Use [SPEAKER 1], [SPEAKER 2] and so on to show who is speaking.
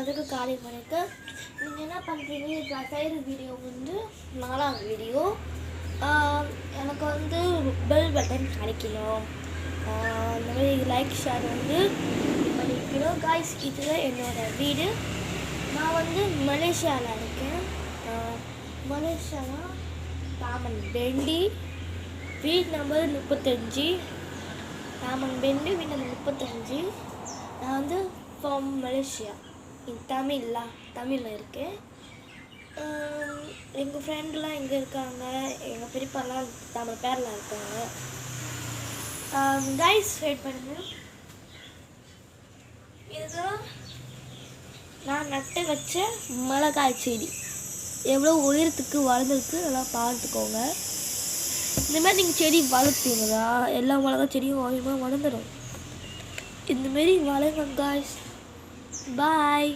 [SPEAKER 1] எல்லாத்துக்கும் காலை வணக்கம். நீங்கள் என்ன பண்ணுறீங்க? நான் செய்கிற வீடியோ வந்து 4வது வீடியோ. எனக்கு வந்து பெல் பட்டன் கிடைக்கணும், இந்த மாதிரி லைக் ஷேர் வந்து பண்ணிக்கணும். காய்ஸ், இதுதான் என்னோடய வீடு. நான் வந்து மலேசியாவில் இருக்கேன். மலேசியானா தாமன் பெண்டி, வீடு நம்பர் 35. தாமன் பெண்டி, வீடு நம்பர் 35. நான் வந்து ஃப்ரம் மலேசியா. தமிழில் இருக்கேன். எங்கள் ஃப்ரெண்டெலாம் எங்கே இருக்காங்க, எங்கள் பெரியப்பாலாம் தமிழ் பேரில் இருக்காங்க. கைஸ், வெயிட் பண்ணுங்க. இதுதான் நான் நட்டு வச்ச மிளகாய் செடி. எவ்வளோ உயரத்துக்கு வளர்ந்துருக்கு, நல்லா பார்த்துக்கோங்க. இந்த மாதிரி நீங்கள் செடி வளர்த்தீங்களா, எல்லா மிளகாய் செடியும் அதிகமாக வளர்ந்துடும். இந்தமாரி வளருங்க கைஸ். பாய்.